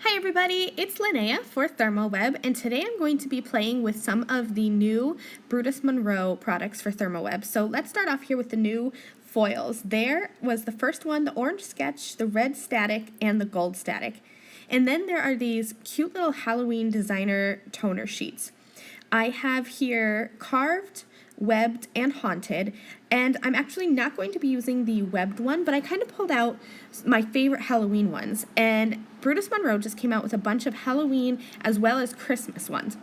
Hi everybody, it's Linnea for ThermOWeb, and today I'm going to be playing with some of the new Brutus Monroe products for ThermOWeb. So let's start off here with the new foils. There was the first one, the orange sketch, the red static, and the gold static. And then there are these cute little Halloween designer toner sheets. I have here carved, webbed, and haunted, and I'm actually not going to be using the webbed one, but I kind of pulled out my favorite Halloween ones, and Brutus Monroe just came out with a bunch of Halloween as well as Christmas ones.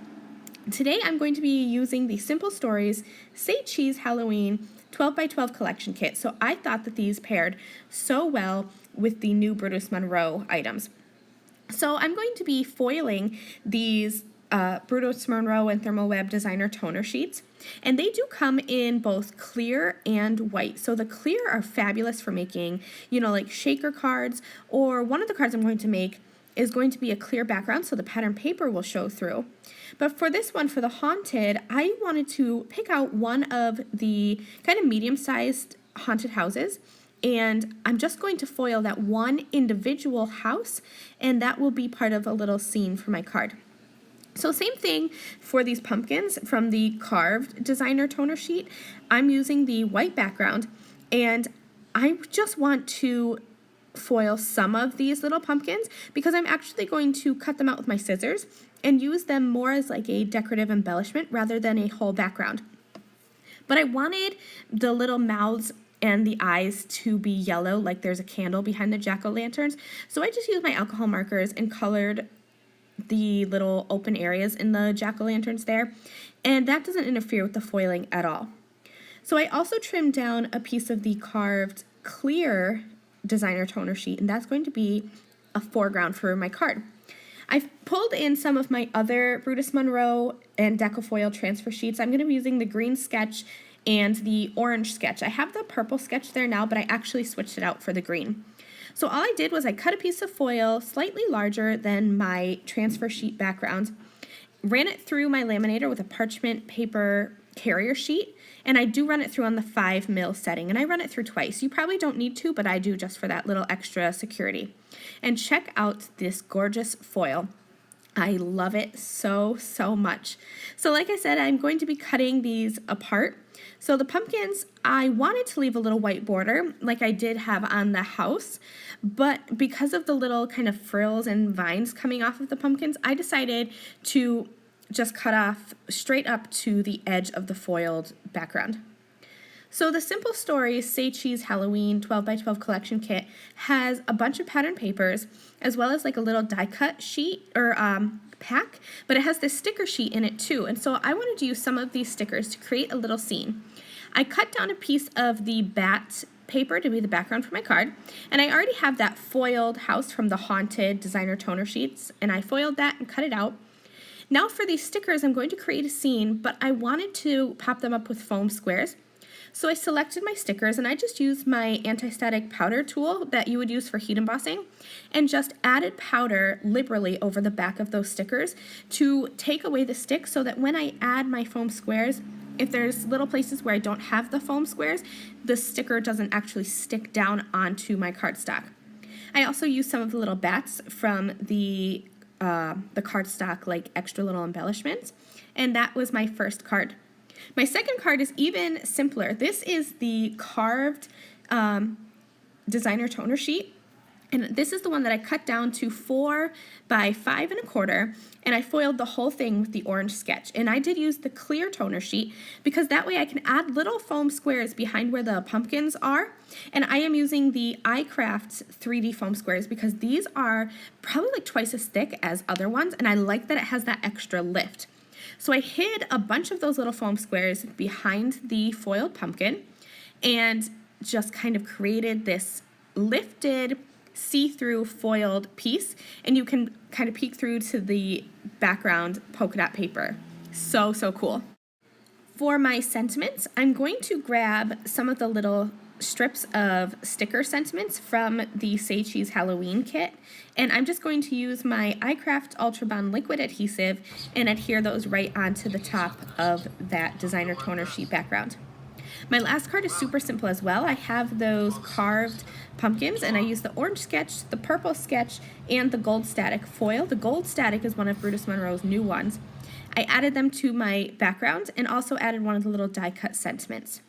Today I'm going to be using the Simple Stories Say Cheese Halloween 12 by 12 collection kit, so I thought that these paired so well with the new Brutus Monroe items. So I'm going to be foiling these Brutus Monroe and ThermOWeb designer toner sheets, and they do come in both clear and white. So the clear are fabulous for making, like shaker cards, or one of the cards I'm going to make is going to be a clear background so the pattern paper will show through. But for this one, for the haunted, I wanted to pick out one of the kind of medium-sized haunted houses, and I'm just going to foil that one individual house, and that will be part of a little scene for my card. So same thing for these pumpkins from the carved designer toner sheet. I'm using the white background, and I just want to foil some of these little pumpkins because I'm actually going to cut them out with my scissors and use them more as like a decorative embellishment rather than a whole background. But I wanted the little mouths and the eyes to be yellow, like there's a candle behind the jack-o'-lanterns. So I just used my alcohol markers and colored the little open areas in the jack-o'-lanterns there, and that doesn't interfere with the foiling at all. So I also trimmed down a piece of the carved clear designer toner sheet, and that's going to be a foreground for my card. I've pulled in some of my other Brutus Monroe and Deco Foil transfer sheets. I'm going to be using the green sketch and the orange sketch. I have the purple sketch there now, but I actually switched it out for the green. So all I did was I cut a piece of foil slightly larger than my transfer sheet background, ran it through my laminator with a parchment paper carrier sheet, and I do run it through on the 5 mil setting, and I run it through twice. You probably don't need to, but I do just for that little extra security. And check out this gorgeous foil. I love it so, so much. So like I said, I'm going to be cutting these apart. So the pumpkins, I wanted to leave a little white border like I did have on the house, but because of the little kind of frills and vines coming off of the pumpkins, I decided to just cut off straight up to the edge of the foiled background. So the Simple Stories Say Cheese Halloween 12 by 12 collection kit has a bunch of pattern papers as well as like a little die cut sheet or pack, but it has this sticker sheet in it too, and so I wanted to use some of these stickers to create a little scene. I cut down a piece of the bat paper to be the background for my card, and I already have that foiled house from the haunted designer toner sheets, and I foiled that and cut it out. Now for these stickers, I'm going to create a scene, but I wanted to pop them up with foam squares. So I selected my stickers, and I just used my anti-static powder tool that you would use for heat embossing and just added powder liberally over the back of those stickers to take away the stick so that when I add my foam squares, if there's little places where I don't have the foam squares, the sticker doesn't actually stick down onto my cardstock. I also used some of the little bats from the cardstock, like extra little embellishments, and that was my first card. My second card is even simpler. This is the carved designer toner sheet, and this is the one that I cut down to 4 by 5 1/4, and I foiled the whole thing with the orange sketch. And I did use the clear toner sheet because that way I can add little foam squares behind where the pumpkins are, and I am using the iCraft 3D foam squares because these are probably like twice as thick as other ones, and I like that it has that extra lift. So I hid a bunch of those little foam squares behind the foiled pumpkin and just kind of created this lifted see-through foiled piece, and you can kind of peek through to the background polka dot paper. So, so cool. For my sentiments, I'm going to grab some of the little strips of sticker sentiments from the Say Cheese Halloween kit, and I'm just going to use my iCraft Ultra Bond liquid adhesive and adhere those right onto the top of that designer toner sheet background. My last card is super simple as well. I have those carved pumpkins, and I use the orange sketch, the purple sketch, and the gold static foil. The gold static is one of Brutus Monroe's new ones. I added them to my background and also added one of the little die cut sentiments.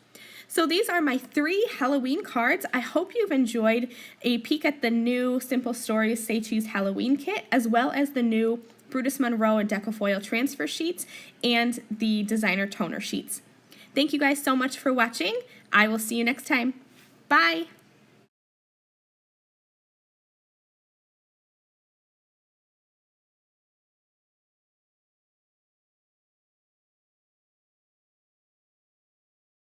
So these are my 3 Halloween cards. I hope you've enjoyed a peek at the new Simple Stories Say Cheese Halloween kit, as well as the new Brutus Monroe and Deco Foil transfer sheets and the designer toner sheets. Thank you guys so much for watching. I will see you next time. Bye!